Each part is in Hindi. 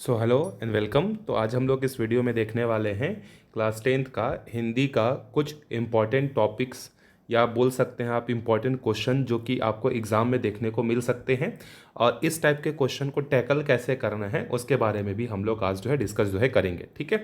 So hello and welcome. तो आज हम लोग इस वीडियो में देखने वाले हैं क्लास टेंथ का हिंदी का कुछ इम्पॉर्टेंट टॉपिक्स या बोल सकते हैं आप इम्पॉर्टेंट क्वेश्चन जो कि आपको एग्ज़ाम में देखने को मिल सकते हैं। और इस टाइप के क्वेश्चन को टैकल कैसे करना है उसके बारे में भी हम लोग आज जो है डिस्कस जो है करेंगे। ठीक है,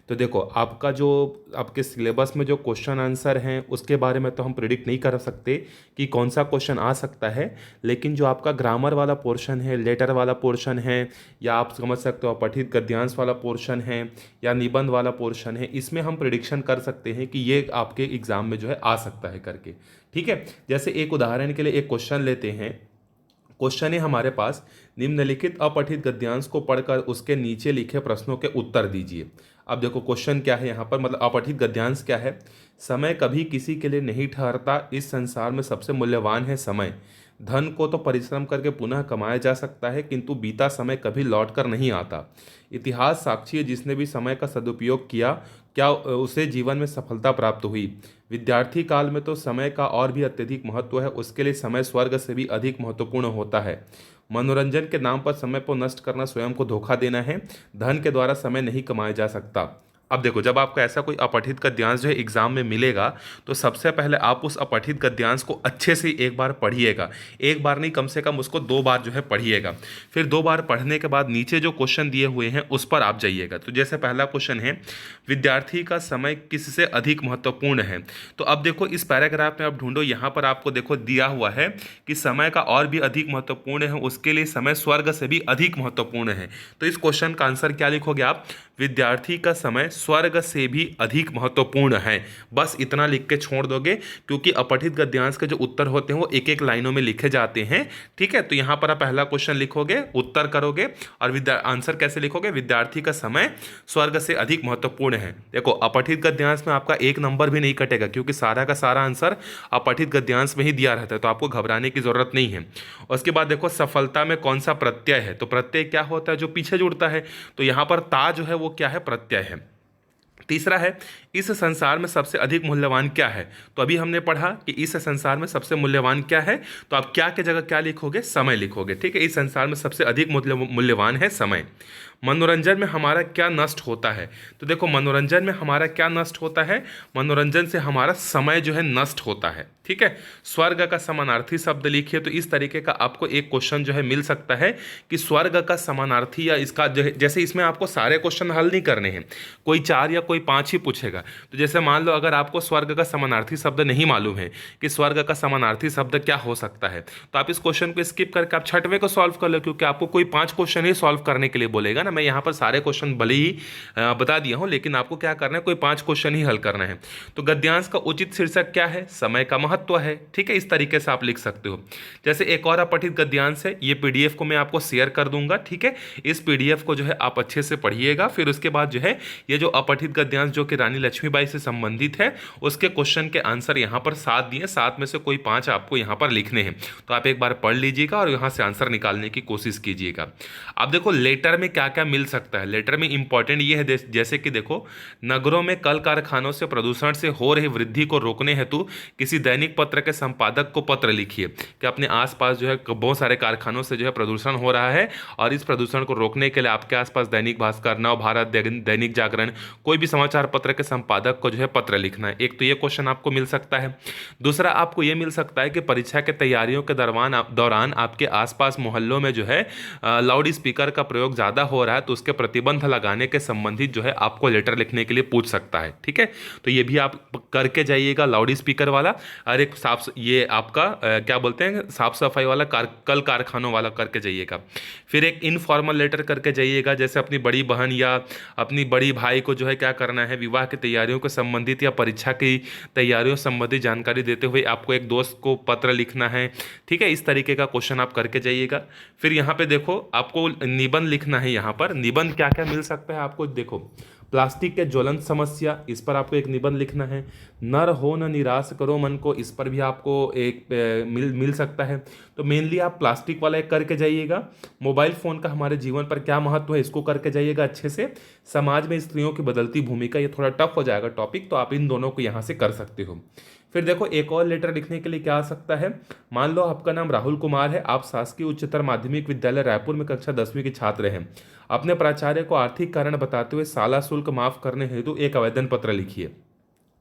तो देखो आपका जो आपके सिलेबस में जो क्वेश्चन आंसर हैं उसके बारे में तो हम प्रिडिक्ट नहीं कर सकते कि कौन सा क्वेश्चन आ सकता है, लेकिन जो आपका ग्रामर वाला पोर्शन है, लेटर वाला पोर्शन है, या आप समझ सकते हो पठित गद्यांश वाला पोर्शन है या निबंध वाला पोर्शन है, इसमें हम प्रिडिक्शन कर सकते हैं कि ये आपके एग्जाम में जो है आ सकता है करके। ठीक है, जैसे एक उदाहरण के लिए एक क्वेश्चन लेते हैं। क्वेश्चन है हमारे पास, निम्नलिखित अपठित गद्यांश को पढ़कर उसके नीचे लिखे प्रश्नों के उत्तर दीजिए। अब देखो क्वेश्चन क्या है यहाँ पर, मतलब अपठित गद्यांश क्या है। समय कभी किसी के लिए नहीं ठहरता, इस संसार में सबसे मूल्यवान है समय। धन को तो परिश्रम करके पुनः कमाया जा सकता है, किंतु बीता समय कभी लौट कर नहीं आता। इतिहास साक्षी है, जिसने भी समय का सदुपयोग किया क्या उसे जीवन में सफलता प्राप्त हुई। विद्यार्थी काल में तो समय का और भी अत्यधिक महत्व है, उसके लिए समय स्वर्ग से भी अधिक महत्वपूर्ण होता है। मनोरंजन के नाम पर समय को नष्ट करना स्वयं को धोखा देना है। धन के द्वारा समय नहीं कमाया जा सकता। अब देखो, जब आपको ऐसा कोई अपठित गद्यांश जो है एग्जाम में मिलेगा तो सबसे पहले आप उस अपठित गद्यांश को अच्छे से एक बार पढ़िएगा। एक बार नहीं, कम से कम उसको 2 बार जो है पढ़िएगा। फिर 2 बार पढ़ने के बाद नीचे जो क्वेश्चन दिए हुए हैं उस पर आप जाइएगा। तो जैसे पहला क्वेश्चन है, विद्यार्थी का समय किससे अधिक महत्वपूर्ण है। तो अब देखो इस पैराग्राफ में आप ढूंढो, यहाँ पर आपको देखो दिया हुआ है कि समय का और भी अधिक महत्वपूर्ण है, उसके लिए समय स्वर्ग से भी अधिक महत्वपूर्ण है। तो इस क्वेश्चन का आंसर क्या लिखोगे आप? विद्यार्थी का समय स्वर्ग से भी अधिक महत्वपूर्ण है। बस इतना लिख के छोड़ दोगे, क्योंकि अपठित गद्यांश के जो उत्तर होते हैं वो एक एक लाइनों में लिखे जाते हैं। ठीक है, तो यहाँ पर आप पहला क्वेश्चन लिखोगे, उत्तर करोगे और आंसर कैसे लिखोगे? विद्यार्थी का समय स्वर्ग से अधिक महत्वपूर्ण है। देखो अपठित गद्यांश में आपका 1 नंबर भी नहीं कटेगा, क्योंकि सारा का सारा आंसर अपठित गद्यांश में ही दिया रहता है, तो आपको घबराने की जरूरत नहीं है। उसके बाद देखो सफलता में कौन सा प्रत्यय है। तो प्रत्यय क्या होता है? जो पीछे जुड़ता है। तो यहाँ पर ता जो है वो क्या है? प्रत्यय है। तीसरा है, इस संसार में सबसे अधिक मूल्यवान क्या है। तो अभी हमने पढ़ा कि इस संसार में सबसे मूल्यवान क्या है, तो आप क्या की जगह क्या लिखोगे? समय लिखोगे। ठीक है, इस संसार में सबसे अधिक मूल्यवान है समय। मनोरंजन में हमारा क्या नष्ट होता है। तो देखो मनोरंजन में हमारा क्या नष्ट होता है? मनोरंजन से हमारा समय जो है नष्ट होता है। ठीक है, स्वर्ग का समानार्थी शब्द लिखिए। तो इस तरीके का आपको एक क्वेश्चन जो है मिल सकता है कि स्वर्ग का समानार्थी, या इसका जो है, जैसे इसमें आपको सारे क्वेश्चन हल नहीं करने हैं, कोई 4 या कोई 5 ही पूछेगा। तो जैसे मान लो अगर आपको स्वर्ग का समानार्थी शब्द नहीं मालूम है कि स्वर्ग का समानार्थी शब्द क्या हो सकता है, तो आप इस क्वेश्चन को स्किप करके आप 6वें को सॉल्व कर लो, क्योंकि आपको कोई 5 क्वेश्चन ही सॉल्व करने के लिए बोलेगा ना। मैं यहाँ पर सारे क्वेश्चन भले ही बता दिया हूँ, लेकिन आपको क्या करना है? कोई 5 क्वेश्चन ही हल करना है। तो गद्यांश का उचित शीर्षक क्या है? समय का महत्व है। ठीक है, इस तरीके से आप लिख सकते हो। जैसे एक और अपठित गद्यांश है, ये पीडीएफ को मैं आपको शेयर कर दूंगा। ठीक है, इस पीडीएफ को जो है आप अच्छे से पढ़िएगा। फिर उसके बाद जो है ये जो अपठित गद्यांश जो कि रानी लक्ष्मीबाई से संबंधित है, उसके क्वेश्चन के आंसर यहाँ पर 7 दिए, 7 में से कोई 5 आपको यहाँ पर लिखने हैं। तो आप एक बार पढ़ लीजिएगा और यहाँ से आंसर निकालने की कोशिश कीजिएगा। अब देखो लेटर में क्या क्या मिल सकता है। लेटर में इंपॉर्टेंट ये है, जैसे कि देखो, नगरों में कल कारखानों से प्रदूषण से हो रही वृद्धि को रोकने हेतु किसी दैनिक पत्र के संपादक को पत्र लिखिए कि अपने आसपास जो है बहुत सारे कारखानों से जो है प्रदूषण हो रहा है, और इस प्रदूषण को रोकने के लिए आपके आसपास दैनिक भास्कर, नव भारत, दैनिक जागरण, कोई भी समाचार पत्र के संपादक को जो है पत्र लिखना है। एक तो ये क्वेश्चन आपको मिल सकता है। दूसरा आपको ये मिल सकता है कि परीक्षा के तैयारियों के दौरान आपके आसपास मोहल्लों में जो है लाउड स्पीकर का प्रयोग ज़्यादा हो रहा है, तो उसके प्रतिबंध लगाने के संबंधित जो है आपको लेटर लिखने के लिए पूछ सकता है। ठीक है, तो ये भी आप करके जाइएगा लाउड स्पीकर वाला। और एक ये आपका क्या बोलते हैं, साफ सफाई वाला, कल कारखानों वाला करके जाइएगा। फिर एक इनफॉर्मल लेटर करके जाइएगा, जैसे अपनी बड़ी बहन या अपनी बड़ी भाई को जो है क्या करना है, विवाह की तैयारियों को संबंधित या परीक्षा की तैयारियों संबंधित जानकारी देते हुए आपको एक दोस्त को पत्र लिखना है। ठीक है, इस तरीके का क्वेश्चन आप करके जाइएगा। फिर यहाँ पे देखो आपको निबंध लिखना है। यहाँ पर निबंध क्या क्या मिल सकता है आपको, देखो प्लास्टिक के ज्वलंत समस्या, इस पर आपको एक निबंध लिखना है। नर हो न निराश करो मन को, इस पर भी आपको एक मिल सकता है। तो मेनली आप प्लास्टिक वाला एक करके जाइएगा। मोबाइल फ़ोन का हमारे जीवन पर क्या महत्व है, इसको करके जाइएगा अच्छे से। समाज में स्त्रियों की बदलती भूमिका, ये थोड़ा टफ हो जाएगा टॉपिक, तो आप इन दोनों को यहाँ से कर सकते हो। फिर देखो एक और लेटर लिखने के लिए क्या आ सकता है। मान लो आपका नाम राहुल कुमार है, आप शासकीय उच्चतर माध्यमिक विद्यालय रायपुर में कक्षा 10वीं के छात्र हैं। अपने प्राचार्य को आर्थिक कारण बताते हुए शाला शुल्क माफ करने हेतु एक आवेदन पत्र लिखिए।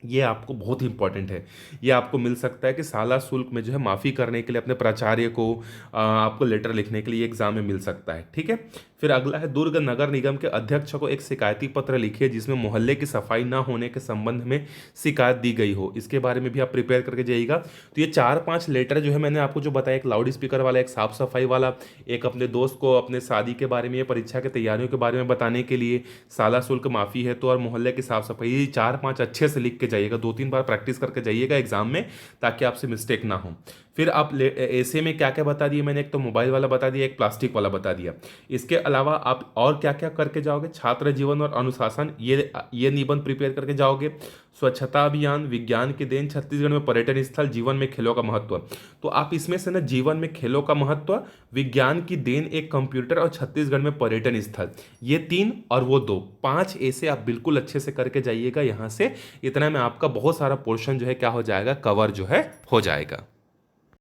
ये आपको बहुत ही इंपॉर्टेंट है। ये आपको मिल सकता है कि शाला शुल्क में जो है माफ़ी करने के लिए अपने प्राचार्य को आपको लेटर लिखने के लिए एग्जाम में मिल सकता है। ठीक है। फिर अगला है, दुर्ग नगर निगम के अध्यक्ष को एक शिकायती पत्र लिखिए जिसमें मोहल्ले की सफाई ना होने के संबंध में शिकायत दी गई हो। इसके बारे में भी आप प्रिपेयर करके जाइएगा। तो ये 4-5 लेटर जो है मैंने आपको जो बताया, एक लाउड स्पीकर वाला, एक साफ सफाई वाला, एक अपने दोस्त को अपने शादी के बारे में या परीक्षा की तैयारियों के बारे में बताने के लिए, शाला शुल्क माफ़ी है तो, और मोहल्ले की साफ सफाई, ये 4-5 अच्छे से लिख के जाइएगा। 2-3 बार प्रैक्टिस करके जाइएगा एग्जाम में, ताकि आपसे मिस्टेक ना हो। फिर आप ऐसे में क्या क्या बता दिए मैंने, एक तो मोबाइल वाला बता दिया, एक प्लास्टिक वाला बता दिया। इसके अलावा आप और क्या क्या करके जाओगे, छात्र जीवन और अनुशासन, ये निबंध प्रिपेयर करके जाओगे। स्वच्छता अभियान, विज्ञान की देन, छत्तीसगढ़ में पर्यटन स्थल, जीवन में खेलों का महत्व। तो आप इसमें से ना जीवन में खेलों का महत्व, विज्ञान की देन, एक कंप्यूटर, और छत्तीसगढ़ में पर्यटन स्थल, ये 3 और वो 2, 5 ऐसे आप बिल्कुल अच्छे से करके जाइएगा। यहाँ से इतना में आपका बहुत सारा पोर्शन जो है क्या हो जाएगा, कवर जो है हो जाएगा।